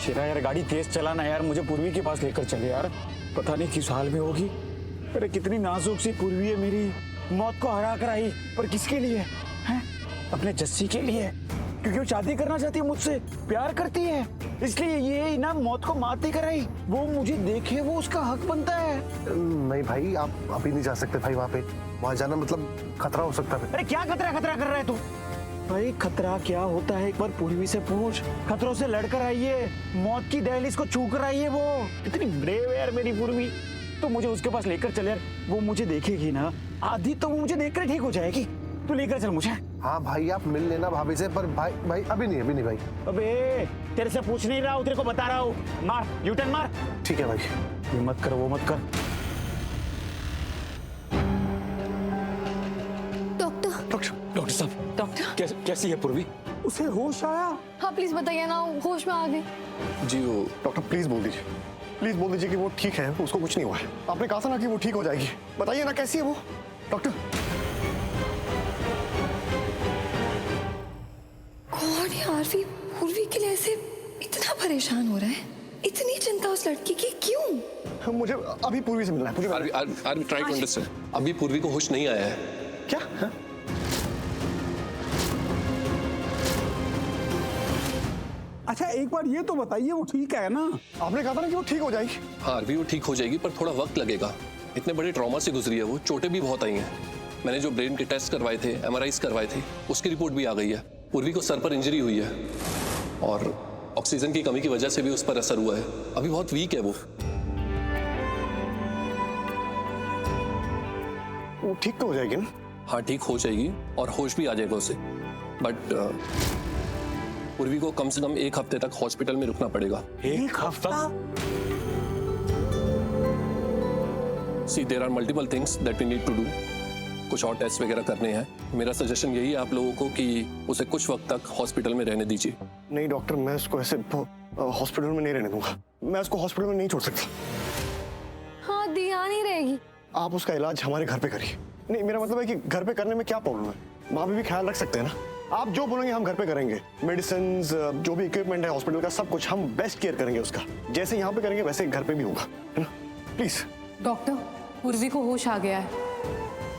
शेरा यार गाड़ी तेज चलाना यार, मुझे पूर्वी के पास लेकर चले यार। पता नहीं किस हाल में होगी। अरे कितनी नाजुक सी पूर्वी है मेरी, मौत को हरा कर आई, पर किसके लिए है? अपने जस्सी के लिए, क्योंकि वो शादी करना चाहती है मुझसे, प्यार करती है, इसलिए ये ना मौत को मात ही कराई। वो मुझे देखे, वो उसका हक बनता है। नहीं भाई, आप अभी नहीं जा सकते भाई, वहाँ जाना मतलब खतरा हो सकता है। अरे क्या खतरा कर रहा है तू? भाई खतरा क्या होता है एक बार पूर्वी से पूछ। खतरों से लड़कर आई है, मौत की दहलीज को छू कर आई है। वो कितनी ब्रेव है यार मेरी पूर्वी। तो मुझे उसके पास लेकर चल यार, वो मुझे देखेगी ना आधी तो वो मुझे देखकर ठीक हो जाएगी। तू लेकर चल मुझे। हाँ भाई, आप मिल लेना भाभी से, पर भाई अभी नहीं भाई। अबे तेरे से पूछ नहीं रहा हूँ, तेरे को बता रहा हूँ। मार, यूटर्न मार। ठीक है भाई। ये मत कर, वो मत कर। डॉक्टर साहब, डॉक्टर कैसी है पूर्वी? उसे होश आया? हाँ प्लीज बताइए ना, होश में आ गई। जी वो डॉक्टर प्लीज बोल दीजिए कि वो ठीक है, उसको कुछ नहीं हुआ है। आपने कहा था ना कि वो ठीक हो जाएगी। बताइए ना कैसी है वो डॉक्टर। कौन है आरवी पूर्वी के लिए ऐसे इतना परेशान हो रहा है? इतनी चिंता उस लड़की की क्यों? मुझे अभी पूर्वी से मिलना है। मुझे आर ट्राई टू अंडरस्टैंड। अभी पूर्वी को होश नहीं आया है। क्या है? अच्छा एक बार ये तो बताइए वो ठीक है ना? आपने कहा था ना कि वो ठीक हो जाएगी। हाँ अभी वो ठीक हो जाएगी, पर थोड़ा वक्त लगेगा। इतने बड़े ट्रॉमा से गुजरी है वो, चोटें भी बहुत आई हैं। मैंने जो ब्रेन के टेस्ट करवाए थे, MRIs करवाए थे, उसकी रिपोर्ट भी आ गई है। पूर्वी को सर पर इंजरी हुई है और ऑक्सीजन की कमी की वजह से भी उस पर असर हुआ है। अभी बहुत वीक है वो ठीक तो हो जाएगी ना? हाँ ठीक हो जाएगी और होश भी आ जाएगा उसे। बट पूर्वी को कम से कम 1 हफ्ते तक हॉस्पिटल में रुकना पड़ेगा। 1 हफ्ता? See there are multiple things that we need to do. कुछ और टेस्ट वगैरह करने हैं। मेरा सजेशन यही है आप लोगों को कि उसे कुछ वक्त तक हॉस्पिटल में रहने दीजिए। नहीं डॉक्टर, मैं उसको ऐसे हॉस्पिटल में नहीं रहने दूंगा। मैं उसको हॉस्पिटल में नहीं छोड़ सकता। हाँ ध्यान नहीं रहेगी। आप उसका इलाज हमारे घर पे करिए। नहीं, मेरा मतलब है कि घर पे करने में क्या प्रॉब्लम है? माँ भी ख्याल रख सकते हैं ना। आप जो बोलेंगे हम घर पे करेंगे। मेडिसिन, जो भी इक्विपमेंट है हॉस्पिटल का, सब कुछ हम बेस्ट केयर करेंगे उसका। जैसे यहाँ पे करेंगे वैसे घर पे भी होगा, है ना? प्लीज। डॉक्टर, पूर्वी को होश आ गया है।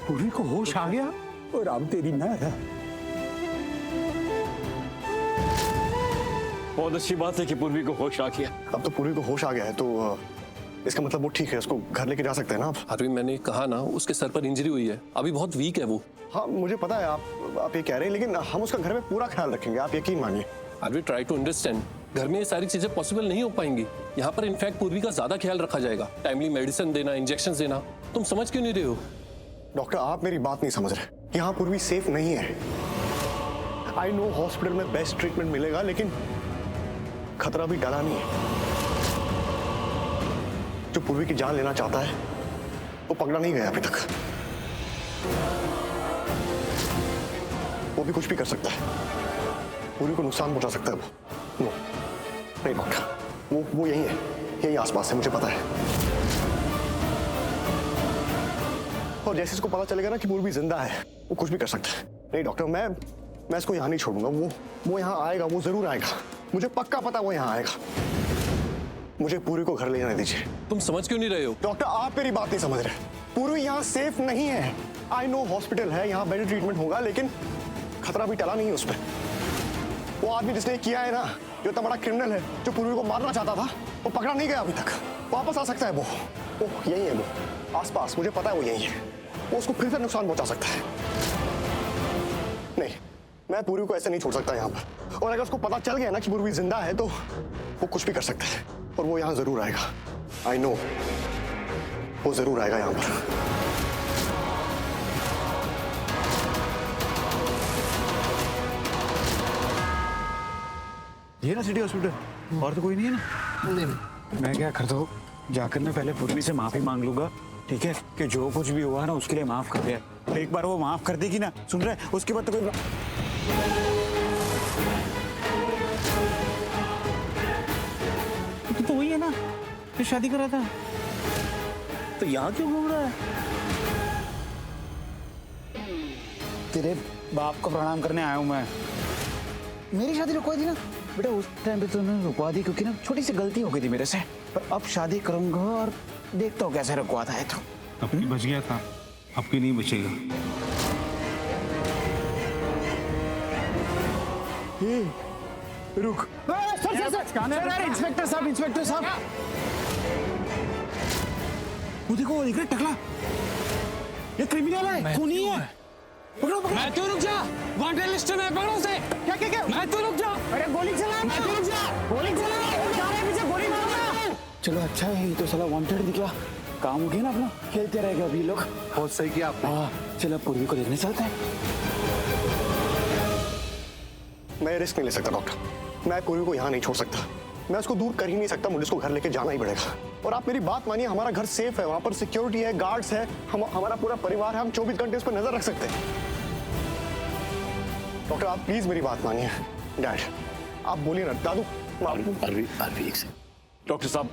पूर्वी को होश आ गया? और अब तेरी नहर है। बहुत अच्छी बात है कि पूर्वी को होश आ गया। अब तो पूर्वी को होश आ गया है तो इसका मतलब वो ठीक है, उसको घर लेके जा सकते हैं ना आप? अरविंद मैंने कहा ना, उसके सर पर इंजरी हुई है, अभी बहुत वीक है वो। हाँ मुझे पता है आप ये कह रहे हैं, लेकिन हम उसका घर में पूरा ख्याल रखेंगे, आप यकीन मानिए। Arvind try to understand. घर में ये सारी चीजें पॉसिबल नहीं हो पाएंगी। यहाँ पर इनफैक्ट पूर्वी का ज्यादा ख्याल रखा जाएगा। टाइमली मेडिसिन देना, इंजेक्शन देना। तुम समझ क्यों नहीं रहे हो? डॉक्टर आप मेरी बात नहीं समझ रहे। यहाँ पूर्वी सेफ नहीं है। आई नो हॉस्पिटल में बेस्ट ट्रीटमेंट मिलेगा, लेकिन खतरा भी डरा नहीं है। जो पूर्वी की जान लेना चाहता है वो पकड़ा नहीं गया अभी तक। वो भी कुछ भी कर सकता है, पूर्वी को नुकसान पहुंचा सकता है वो। नो नहीं डॉक्टर, वो यही है, यही आसपास है, मुझे पता है। और जैसे इसको पता चलेगा ना कि पूर्वी जिंदा है, वो कुछ भी कर सकता है। नहीं डॉक्टर, मैं इसको यहाँ नहीं छोड़ूंगा। वो यहाँ आएगा, वो जरूर आएगा। मुझे पक्का पता वो यहाँ आएगा। मुझे पूर्वी को घर ले जाने दीजिए। तुम समझ क्यों नहीं रहे हो? डॉक्टर आप मेरी बात नहीं समझ रहे। पूर्वी यहाँ सेफ नहीं है। आई नो हॉस्पिटल है, यहाँ बेटर ट्रीटमेंट होगा, लेकिन खतरा भी टला नहीं है उसमें। वो आदमी जिसने किया है ना, जो इतना बड़ा क्रिमिनल है, जो पूर्वी को मारना चाहता था, वो पकड़ा नहीं गया अभी तक। वापस आ सकता है वो यही है, वो आसपास, मुझे पता है वो यही है। वो उसको फिर से नुकसान पहुंचा सकता है। नहीं, मैं पूर्वी को ऐसे नहीं छोड़ सकता यहाँ पर। और अगर उसको पता चल गया ना कि पूर्वी जिंदा है, तो वो कुछ भी कर सकता है और वो यहाँ जरूर आएगा। आई नो वो जरूर आएगा यहाँ पर। ये ना सिटी हॉस्पिटल, और तो कोई नहीं है ना? नहीं। मैं क्या करता हूँ, जाकर मैं पहले पूर्वी से माफी मांग लूंगा, ठीक है? कि जो कुछ भी हुआ ना उसके लिए माफ कर दिया। एक बार वो माफ कर देगी ना, सुन रहे, उसके बाद तो कोई तो वही है ना जो शादी करा था, तो यहाँ क्यों घूम रहा है? तेरे बाप को प्रणाम करने आया हूँ मैं। मेरी शादी रुकवा दी ना, बेटा उस टाइम पे तो उन्होंने रुकवा दी क्योंकि ना छोटी सी गलती हो गई थी मेरे से, पर अब शादी करूंगा और देखता हूँ कैसे रुकवाता है। तो अब की बच गया था, अब की नहीं बचेगा। रुक इंस्पेक्टर साहब वो देखो देख रहे टकला, ये क्रिमिनल है, खूनी है। पकड़ो पकड़ो। मैं क्यों रुक जा, वांटेड लिस्ट में पकड़ो उसे। क्या मैं क्यों रुक जा, अरे गोली चला, मैं क्यों रुक जा, गोली चला, जा रहे पीछे गोली मारना। चलो अच्छा है, ये तो साला वांटेड निकला, काम हो गया ना अपना, खेलते रहेगा अभी लोग। बहुत सही किया आपने। हाँ चलो पूर्वी को देखने चलते हैं। मैं रिस्क नहीं ले सकता डॉक्टर, मैं पूर्वी को यहाँ नहीं छोड़ सकता, मैं उसको दूर कर ही नहीं सकता, मुझे उसको घर लेके जाना ही पड़ेगा। और आप मेरी बात मानिए, हमारा घर सेफ है, वहां पर सिक्योरिटी है, गार्ड्स है, हमारा पूरा परिवार है, हम 24 घंटे उस पर नजर रख सकते हैं। डॉक्टर आप प्लीज मेरी बात मानिए। डैड आप बोलिए ना, दादू डॉक्टर साहब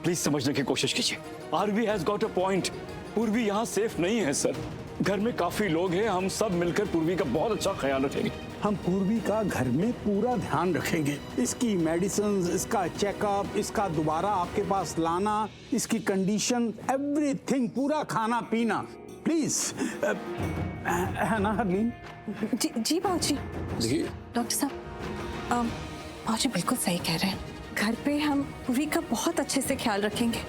प्लीज समझने की कोशिश कीजिए, Aarvi has got a point. Purvi यहाँ सेफ नहीं है सर, घर में काफी लोग हैं, हम सब मिलकर पूर्वी का बहुत अच्छा ख्याल रखेंगे। हम पूर्वी का घर में पूरा ध्यान रखेंगे, इसकी मेडिसिन, इसका चेकअप, इसका दोबारा आपके पास लाना, इसकी कंडीशन, एवरीथिंग, पूरा खाना पीना, प्लीज। है ना हरलीन? जी बाबूजी। देखिए डॉक्टर साहब बाबूजी बिल्कुल सही कह रहे हैं, घर पे हम पूर्वी का बहुत अच्छे से ख्याल रखेंगे।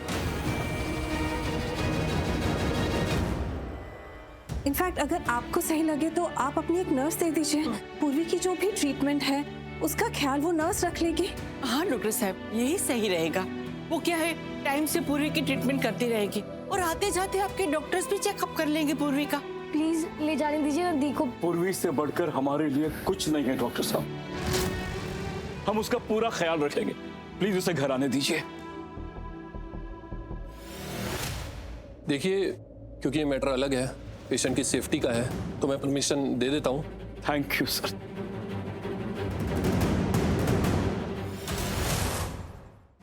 इनफैक्ट अगर आपको सही लगे तो आप अपनी एक नर्स दे दीजिए, पूर्वी की जो भी ट्रीटमेंट है उसका ख्याल वो नर्स रख लेगी। हाँ डॉक्टर साहब यही सही रहेगा, वो क्या है टाइम से पूर्वी की ट्रीटमेंट करती रहेगी और आते जाते आपके डॉक्टर्स भी चेकअप कर लेंगे पूर्वी का। प्लीज ले जाने दीजिए दी को। पूर्वी से बढ़कर हमारे लिए कुछ नहीं है डॉक्टर साहब, हम उसका पूरा ख्याल रखेंगे, प्लीज उसे घर आने दीजिए। देखिए, क्योंकि ये मैटर अलग है, पेशेंट की सेफ्टी का है, तो मैं परमिशन दे देता हूँ। Thank you sir.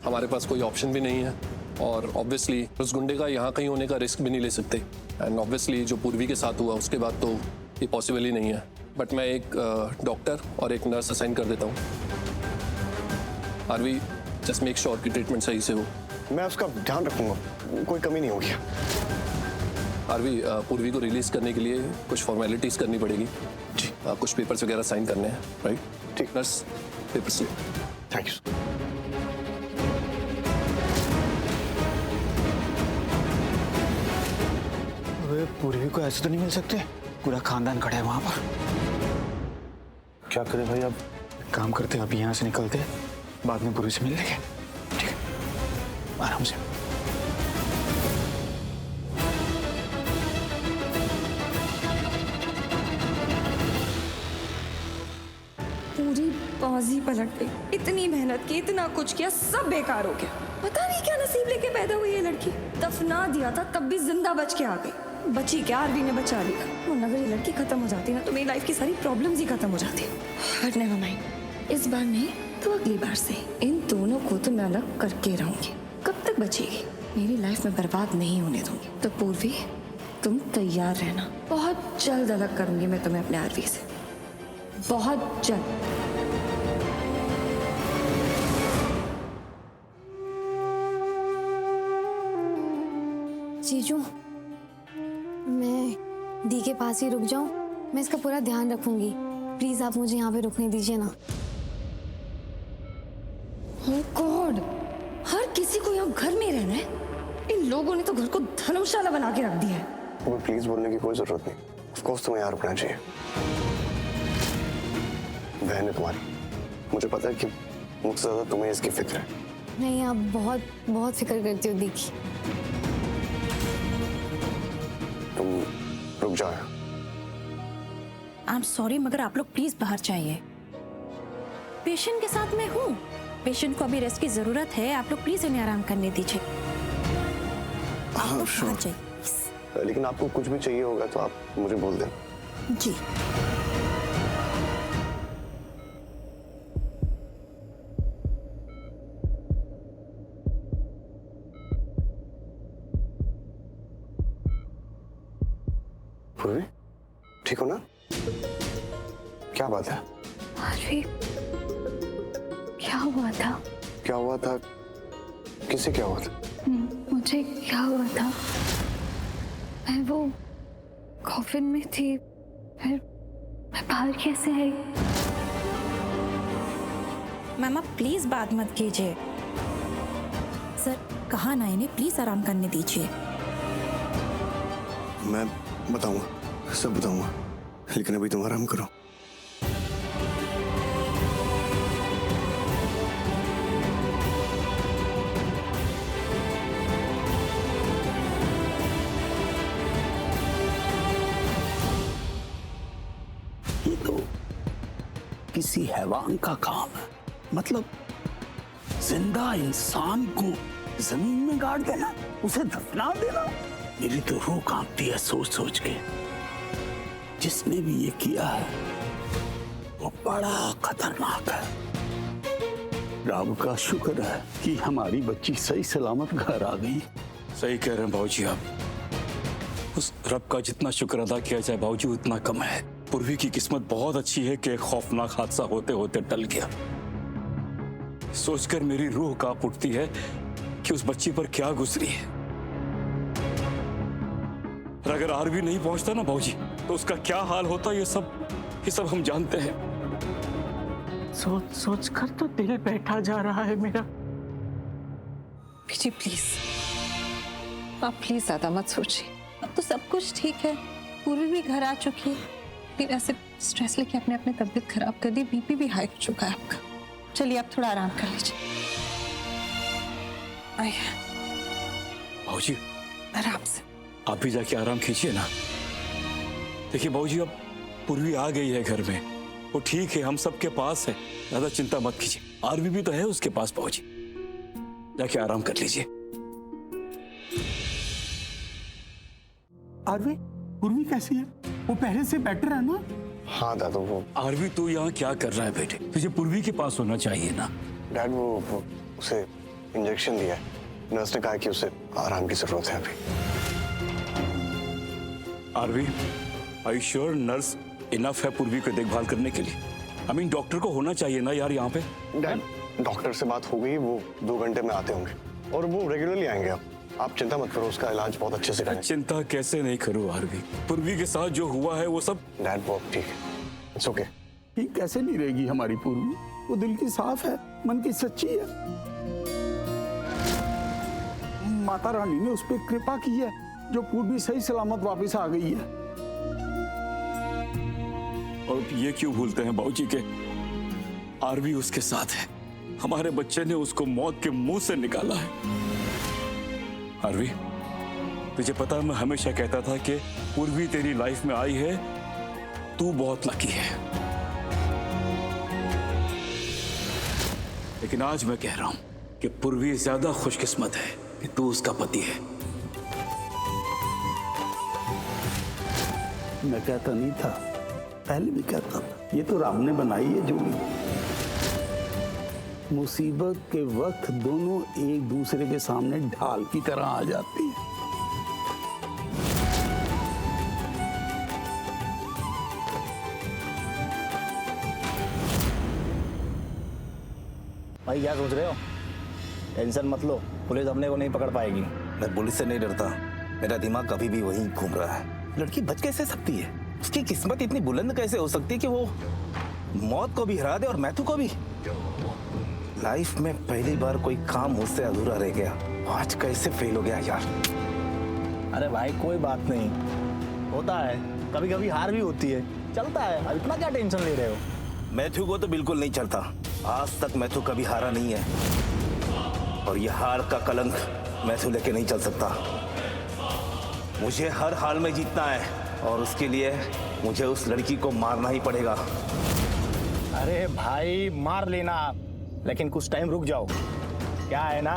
हमारे पास कोई ऑप्शन भी नहीं है और ऑब्वियसली उस गुंडे का यहाँ कहीं होने का रिस्क भी नहीं ले सकते, एंड ऑब्वियसली जो पूर्वी के साथ हुआ उसके बाद तो ये पॉसिबल ही नहीं है। बट मैं एक डॉक्टर और एक नर्स असाइन कर देता हूँ। आरवी जस्ट मेक श्योर कि ट्रीटमेंट सही से हो। मैं उसका ध्यान रखूंगा, कोई कमी नहीं होगी। आरवी पूर्वी को रिलीज करने के लिए कुछ फॉर्मेलिटीज करनी पड़ेगी जी, कुछ पेपर्स वगैरह साइन करने हैं, राइट? ठीक। Nurse papers. Thank you. पूर्वी को ऐसे तो नहीं मिल सकते, पूरा खानदान खड़ा है वहां पर। क्या करें भाई, अब काम करते हैं, अभी यहाँ से निकलते हैं, बाद में पूर्वी से मिल लेंगे। ठीक है, आराम से। पूरी बाजी पलट गई, इतनी मेहनत की, इतना कुछ किया, सब बेकार हो गया। पता नहीं क्या नसीब लेके पैदा हुई ये लड़की, दफना दिया था तब भी जिंदा बच के आ गई। बची क्या, आरवी ने बचा लिया। वरना अगर ये लड़की खत्म हो जाती ना तो मेरी लाइफ की सारी प्रॉब्लम्स ही खत्म हो जाती। बट नेवर माइंड, इस बार नहीं तो अगली बार से इन दोनों को तो मैं अलग करके रहूंगी। कब तक बचेगी, मेरी लाइफ में बर्बाद नहीं होने दूंगी। तो पूर्वी तुम तैयार रहना, बहुत जल्द अलग करूंगी मैं तुम्हें अपने आरवी से, बहुत जल्द। जीजू मैं दी के पास ही रुक जाऊं, मैं इसका पूरा ध्यान रखूंगी, प्लीज आप मुझे यहाँ पे रुकने दीजिए ना। Oh God, हर किसी को यहाँ घर में रहना है? इन लोगों ने तो घर को धर्मशाला बना के रख दिया है। तुम्हें प्लीज बोलने की कोई जरूरत नहीं, ऑफ कोर्स तुम्हें यहाँ रुकना चाहिए। बहन है तुम्हारी, मुझे पता है कि मुझसे ज्यादा तुम्हें इसकी फिक्र है। नहीं आप बहुत बहुत फिक्र करती हो दी की। तुम रुक जाओ। आई एम सॉरी मगर आप लोग प्लीज बाहर जाइए, पेशेंट के साथ मैं हूँ, पेशेंट को अभी रेस्ट की जरूरत है, आप लोग प्लीज इन्हें आराम करने दीजिए। आप लोग बाहर जाइए। लेकिन आपको कुछ भी चाहिए होगा तो आप मुझे बोल देना। जी पूर्वी ठीक हो ना? क्या बात है? आरवी क्या हुआ था? क्या हुआ था? किसे क्या हुआ था? मुझे क्या हुआ था? मैं वो कॉफिन में थी, फिर मैं बाहर कैसे आई? मैम आप प्लीज बात मत कीजिए। सर कहा ना, इन्हें प्लीज आराम करने दीजिए। मैं बताऊंगा, सब बताऊंगा, लेकिन अभी तुम आराम करो। ये तो किसी हैवान का काम है। मतलब जिंदा इंसान को जमीन में गाड़ देना, उसे दफना देना। मेरी तो रूह कांपती है सोच सोच के। जिसने भी ये किया है वो बड़ा खतरनाक है। रब का शुक्र है कि हमारी बच्ची सही सलामत घर आ गई। सही कह रहे हैं भाऊजी आप। उस रब का जितना शुक्र अदा किया जाए भाऊजी उतना कम है। पूर्वी की किस्मत बहुत अच्छी है कि एक खौफनाक हादसा होते होते टल गया। सोचकर मेरी रूह कांप उठती है कि उस बच्ची पर क्या गुजरी है। और अगर आरवी नहीं पहुंचता ना भाऊजी तो उसका क्या हाल होता, ये सब हम जानते हैं। सोच सोच कर तो दिल बैठा जा रहा है मेरा। जी प्लीज, आप प्लीज ज्यादा मत सोचिए। अब तो सब कुछ ठीक है, पूर्वी भी घर आ चुकी है। फिर ऐसे स्ट्रेस लेके अपने तबीयत खराब कर दी, बीपी भी हाई हो चुका है आपका। चलिए आप थोड़ा आराम कर लीजिए। आइए भाऊजी आराम से। आप भी जाके आराम कीजिए ना। देखिए भाऊजी अब पूर्वी आ गई है घर में, वो ठीक है, हम सबके पास है, ज्यादा चिंता मत कीजिए। आरवी भी तो है उसके पास भाऊजी, जाके आराम कर लीजिए। आरवी, पूर्वी कैसी है? वो पहले से बेटर है ना? हाँ दादू, वो आरवी तू यहाँ क्या कर रहा है बेटे? तुझे पूर्वी के पास होना चाहिए ना। डैड वो उसे इंजेक्शन दिया है। नर्स ने कहा कि उसे आराम की जरूरत है अभी। Aarvi, I sure nurse enough है पूर्वी को देखभाल करने के लिए? आई मीन डॉक्टर को होना चाहिए ना यार यहाँ पे। डैड डॉक्टर से बात हो गई, वो 2 घंटे में आते होंगे और वो रेगुलरली आएंगे। आप चिंता मत करो, उसका इलाज बहुत अच्छे से करें। चिंता कैसे नहीं करूँ आरवी, पूर्वी के साथ जो हुआ है वो सब। डैड वो ठीक है, इट्स ओके। ठीक कैसे नहीं रहेगी हमारी पूर्वी? वो दिल की साफ है, मन की सच्ची है। माता रानी ने उस पर कृपा की है जो पूर्वी सही सलामत वापस आ गई है। और ये क्यों भूलते हैं बाबूजी के आरवी उसके साथ है। हमारे बच्चे ने उसको मौत के मुंह से निकाला है। आरवी, तुझे पता है मैं हमेशा कहता था कि पूर्वी तेरी लाइफ में आई है, तू बहुत लकी है। लेकिन आज मैं कह रहा हूं कि पूर्वी ज्यादा खुशकिस्मत है कि तू उसका पति है। मैं कहता नहीं था, पहले भी कहता था, ये तो राम ने बनाई है जोड़ी। मुसीबत के वक्त दोनों एक दूसरे के सामने ढाल की तरह आ जाती है। भाई क्या सोच रहे हो? टेंशन मत लो, पुलिस अपने को नहीं पकड़ पाएगी। मैं पुलिस से नहीं डरता, मेरा दिमाग कभी भी वहीं घूम रहा है। लड़की बच कैसे सकती है? उसकी किस्मत इतनी बुलंद कैसे हो सकती है कि वो मौत को भी हरा दे और मैथु को भी? लाइफ में पहली बार कोई काम मुझसे अधूरा रह गया, आज कैसे फेल हो गया यार। अरे भाई कोई बात नहीं, होता है, कभी कभी हार भी होती है, चलता है। अब इतना क्या टेंशन ले रहे हो? मैथु को तो बिल्कुल नहीं चलता, आज तक मैथु कभी हारा नहीं है और ये हार का कलंक मैथु लेके नहीं चल सकता। मुझे हर हाल में जीतना है और उसके लिए मुझे उस लड़की को मारना ही पड़ेगा। अरे भाई मार लेना, लेकिन कुछ टाइम रुक जाओ। क्या है ना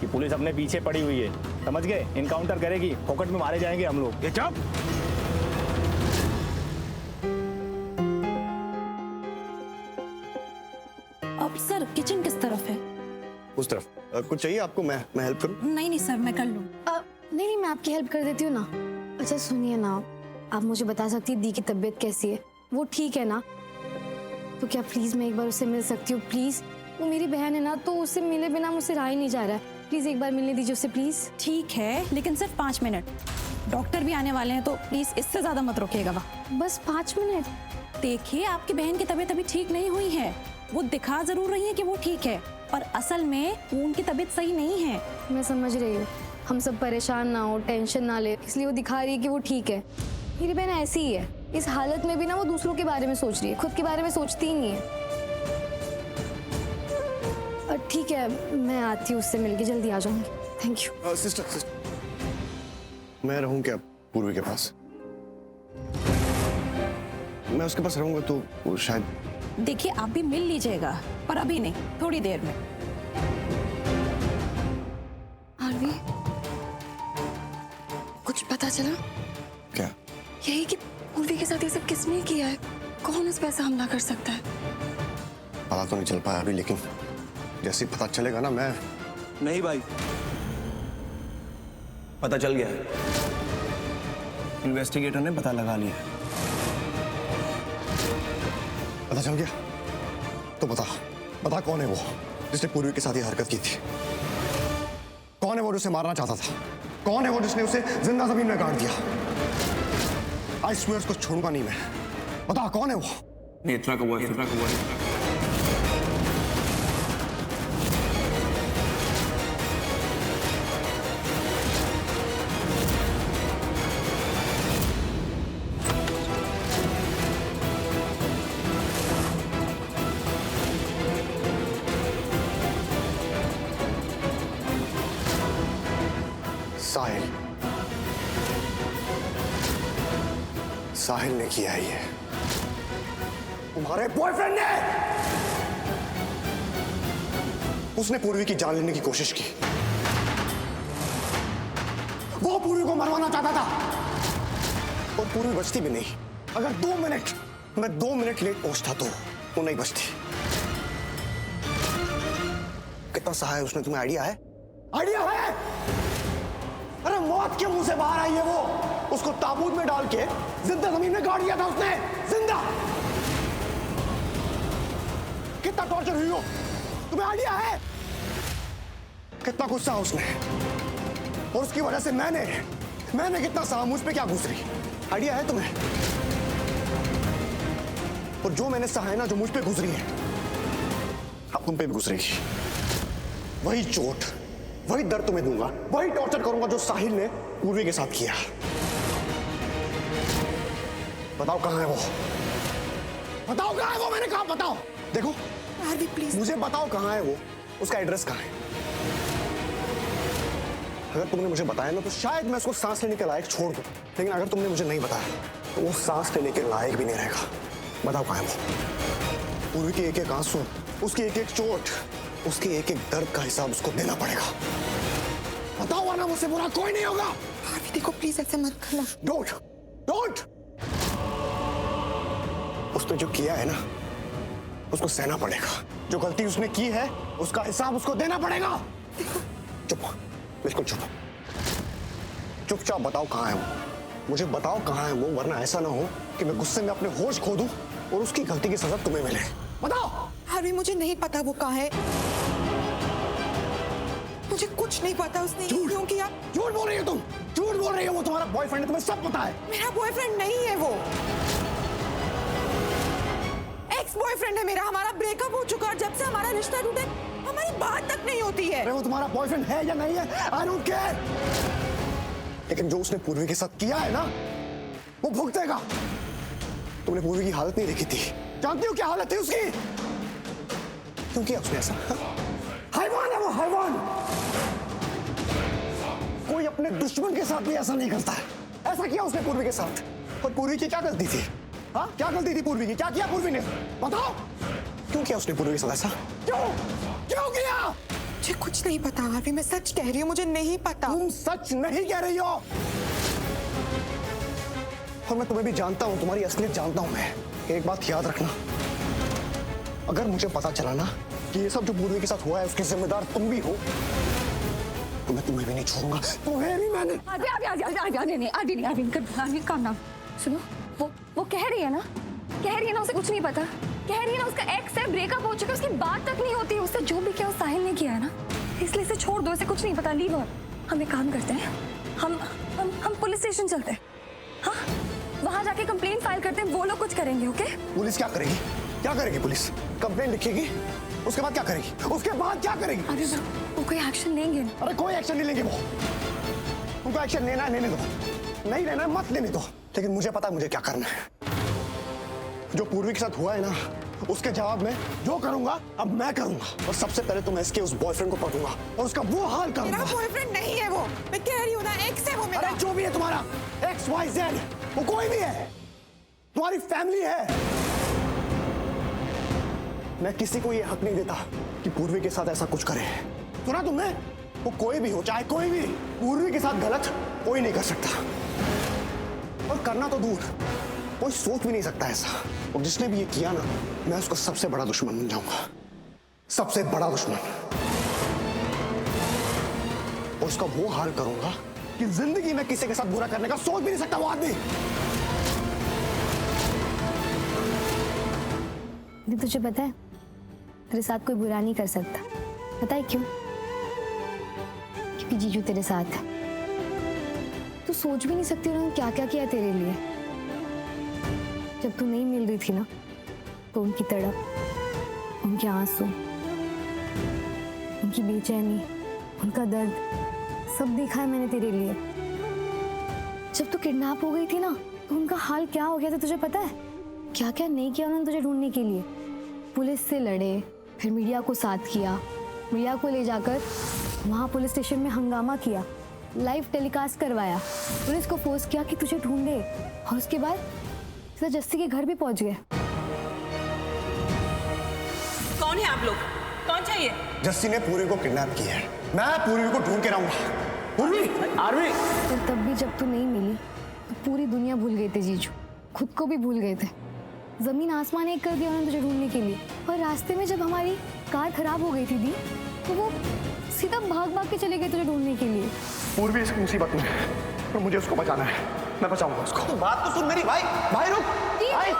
कि पुलिस अपने पीछे पड़ी हुई है, समझ गए? इनकाउंटर करेगी, फोकट में मारे जाएंगे हम लोग। ये चुप। अब सर किचन किस तरफ है? उस तरफ। कुछ चाहिए आपको? मैं हेल्प करूं? नहीं सर, मैं कर लूँ। नहीं, मैं आपकी हेल्प कर देती हूँ ना। अच्छा सुनिए ना, आप मुझे बता सकती है दी की तबीयत कैसी है? वो ठीक है ना? तो क्या प्लीज मैं एक बार उससे मिल सकती हूँ? प्लीज वो मेरी बहन है ना, तो उससे मिले बिना मुझसे रहा ही नहीं जा रहा है। प्लीज एक बार मिलने दीजिए उससे प्लीज। ठीक है, लेकिन सिर्फ 5 मिनट। डॉक्टर भी आने वाले हैं, तो प्लीज इससे ज्यादा मत रोकिएगा वहाँ। बस 5 मिनट? देखिए, आपकी बहन की तबीयत अभी ठीक नहीं हुई है। वो दिखा जरूर रही है कि वो ठीक है, पर असल में उनकी तबीयत सही नहीं है। मैं समझ रही हूँ, हम सब परेशान ना हो, टेंशन ना ले, इसलिए वो दिखा रही है कि वो ठीक है। मेरी बहन ऐसी ही है, इस हालत में भी ना वो दूसरों के बारे में सोच रही है, खुद के बारे में सोचती ही नहीं है। ठीक है, मैं आती हूँ, उससे मिलके जल्दी आ जाऊंगी। Thank you. सिस्टर, मैं रहूं क्या पूर्वी के पास? मैं उसके पास रहूंगा तो वो शायद। देखिए, आप भी मिल लीजिएगा, पर अभी नहीं, थोड़ी देर में। आरवी, कुछ पता चला? क्या? यही कि पूर्वी के साथ ये सब किसने किया है? कौन इस पे ऐसा हमला कर सकता है? पता तो नहीं चल पाया अभी, लेकिन जैसे ही पता चलेगा ना, मैं। नहीं भाई, पता चल गया। इन्वेस्टिगेटर ने पता लगा लिया। पता चल गया? तो बता कौन है वो जिसने पूर्वी के साथ ये हरकत की थी? कौन है वो जिसे मारना चाहता था? कौन है वो जिसने उसे जिंदा जमीन में गाड़ दिया? आई स्वेयर उसको छोड़ूंगा नहीं मैं। बता कौन है वो? नेत्रा का बॉयफ्रेंड। साहिल ने किया है ये, तुम्हारे बॉयफ्रेंड ने। उसने पूर्वी की जान लेने की कोशिश की। वो पूर्वी को मरवाना चाहता था, और पूर्वी बचती भी नहीं। अगर 2 मिनट मैं 2 मिनट लेट पहुंचता तो वो नहीं बचती। कितना सहाय उसने, तुम्हें आइडिया है? आइडिया है? अरे मौत के मुंह से बाहर आई है वो। उसको ताबूत में डाल के जिंदा जमीन में गाड़ दिया था उसने, जिंदा। कितना टॉर्चर हुई हो, तुम्हें आइडिया है? कितना गुस्सा उसने, और उसकी वजह से मैंने कितना सहा। मुझ पे क्या गुजरी, आइडिया है तुम्हें? और जो मैंने सहा है ना, जो मुझ पे गुजरी है, अब तुम पे भी गुजरेगी। वही चोट, वही दर्द तुम्हें दूंगा, वही टॉर्चर करूंगा जो साहिल ने पूर्वी के साथ किया। बताओ कहां है वो? बताओ कहां है वो? मैंने कहा बताओ। देखो आरवी प्लीज, मुझे बताओ कहां है वो, उसका एड्रेस कहां है। अगर तुमने मुझे बताया ना, तो शायद मैं उसको सांस लेने के लायक छोड़ दूं, लेकिन अगर तुमने मुझे नहीं बताया तो वो सांस लेने के लायक भी नहीं रहेगा। बताओ कहां है वो? पूर्वी की एक-एक आंसू, उसकी एक-एक चोट, उसके एक-एक दर्द का हिसाब उसको देना पड़ेगा। बताओ, वरना मुझसे बुरा कोई नहीं होगा। आरवी देखो प्लीज, ऐसे मत करना। डोंट। उसने जो किया है ना, उसको सहना पड़ेगा। जो गलती उसने की है, उसका हिसाब उसको देना पड़ेगा। चुप, बिल्कुल चुप। चुपचाप बताओ कहां है वो। मुझे बताओ कहां है वो, वरना ऐसा ना हो कि मैं गुस्से में अपने होश खो दूं और उसकी गलती की सजा तुम्हें मिले। बताओ। आरवी मुझे नहीं पता वो कहां है, मुझे कुछ नहीं पता उसने क्यों किया। झूठ बोल रही हो तुम, झूठ बोल रही हो। वो तुम्हारा बॉयफ्रेंड है, तुम्हें सब पता है। मेरा बॉयफ्रेंड नहीं है वो, एक्स बॉयफ्रेंड है मेरा। हमारा ब्रेकअप हो चुका, और जब से हमारा रिश्ता टूटे हमारी बात तक नहीं होती है। अरे वो तुम्हारा बॉयफ्रेंड है या नहीं है, आई डोंट केयर, लेकिन जो उसने पूर्वी के साथ किया है ना, वो भुगतेगा। तुमने पूर्वी की हालत नहीं देखी थी, जानती हो क्या हालत थी उसकी? क्यों किया उसने ऐसा? हैवान है वो, हैवान। कोई अपने दुश्मन के साथ भी ऐसा नहीं करता है। ऐसा किया उसने पूर्वी के साथ। और पूर्वी की क्या गलती थी? हाँ, क्या गलती थी पूर्वी की? क्या किया पूर्वी ने? बताओ, क्यों किया उसने पूर्वी के साथ ऐसा? क्यों किया? मुझे कुछ नहीं पता आरवी, मैं सच कह रही हूँ, मुझे नहीं पता। तुम सच नहीं कह रही हो, और मैं तुम्हें भी जानता हूं, तुम्हारी असलियत जानता हूं मैं। एक बात याद रखना, अगर मुझे पता चला ना कि ये सब जो पूर्वी के साथ हुआ है उसके जिम्मेदार तुम भी हो, तो मैं तुम्हें भी नहीं छोड़ूंगा। तुम्हें भी मैंने। आरवी का नाम सुनो। वो कह रही है ना, उसे कुछ नहीं पता। कह रही है ना उसका एक्स है, ब्रेकअप हो चुका है, उसकी बात तक नहीं होती है उससे। जो भी किया वो साहिल ने किया है ना, इसलिए इसे छोड़ दो, इसे कुछ नहीं पता। लीव। हम एक काम करते हैं, हम पुलिस स्टेशन चलते हैं। हाँ, वहां जाके कंप्लेंट फाइल करते हैं, वो लोग कुछ करेंगे। ओके? पुलिस क्या करेगी? क्या करेगी पुलिस? कंप्लेंट लिखेगी, उसके बाद क्या करेगी? उसके बाद क्या करेगी? अरे वो कोई एक्शन लेंगे ना। अरे कोई एक्शन नहीं लेंगे वो। उनको एक्शन लेना है लेने दो, नहीं लेना है मत लेने दो। लेकिन मुझे पता है मुझे क्या करना है। जो पूर्वी के साथ हुआ है ना, उसके जवाब में जो करूंगा अब मैं करूंगा। और सबसे पहले तो मैं इसके उस बॉयफ्रेंड को पकड़ूंगा और उसका वो हाल करूंगा। मेरा बॉयफ्रेंड नहीं है वो, मैं कह रही हूँ ना, एक्स है वो मेरा। अरे जो भी है तुम्हारा, XYZ, वो कोई भी है, तुम्हारी फैमिली है। मैं किसी को ये हक नहीं देता कि पूर्वी के साथ ऐसा कुछ करे। सुना तुमने? वो कोई भी हो, चाहे कोई भी, पूर्वी के साथ गलत कोई नहीं कर सकता। और करना तो दूर, कोई सोच भी नहीं सकता ऐसा। और जिसने भी ये किया ना, मैं उसका सबसे बड़ा दुश्मन बन जाऊंगा, सबसे बड़ा दुश्मन। और उसका वो हाल करूंगा कि जिंदगी में किसी के साथ बुरा करने का सोच भी नहीं सकता वो आदमी। तुझे पता है तेरे साथ कोई बुरा नहीं कर सकता। पता है क्यों? क्योंकि जीजू तेरे साथ है। तू सोच भी नहीं सकती उन्होंने क्या क्या किया तेरे लिए। जब तू नहीं मिल रही थी ना, तो उनकी तड़प, उनके आंसू, उनकी बेचैनी, उनका दर्द, सब देखा है मैंने तेरे लिए। जब तू किडनैप हो गई थी ना, तो उनका हाल क्या हो गया था तुझे पता है? क्या क्या नहीं किया उन्होंने तुझे ढूंढने के लिए। पुलिस से लड़े, फिर मीडिया को साथ किया, मीडिया को ले जाकर वहाँ पुलिस स्टेशन में हंगामा किया, लाइव टेलीकास्ट करवाया, पुलिस को फोर्स किया कि तुझे ढूंढे। और उसके बाद सीधा जस्सी के घर भी पहुंच गए। कौन है आप लोग? कौन चाहिए? जस्सी ने पूर्वी को किडनैप किया है। मैं पूर्वी को ढूंढ के लाऊंगा। पूर्वी, आरवी। और तब भी जब तू नहीं मिली तो पूरी दुनिया भूल गए थे जीजू, खुद को भी भूल गए थे। जमीन आसमान एक कर दिया उन्होंने तुझे ढूंढने के लिए। और रास्ते में जब हमारी कार खराब हो गई थी दी, तो वो सीधा भाग भाग के चले गए तुझे ढूंढने के लिए। पूर्वी इस मुसीबत में है और मुझे उसको बचाना है। मैं बचाऊंगा उसको। तो बात तो सुन मेरी भाई। भाई रुक, भाई।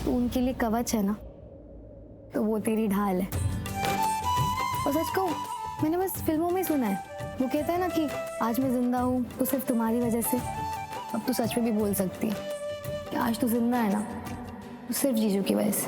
उनके लिए कवच है ना, तो वो तेरी ढाल है। और सच कहूं, मैंने बस फिल्मों में सुना है। वो कहता है ना कि आज मैं जिंदा हूँ तो सिर्फ तुम्हारी वजह से। अब तू सच में भी बोल सकती है कि आज तू जिंदा है ना, तो सिर्फ जीजू की वजह से।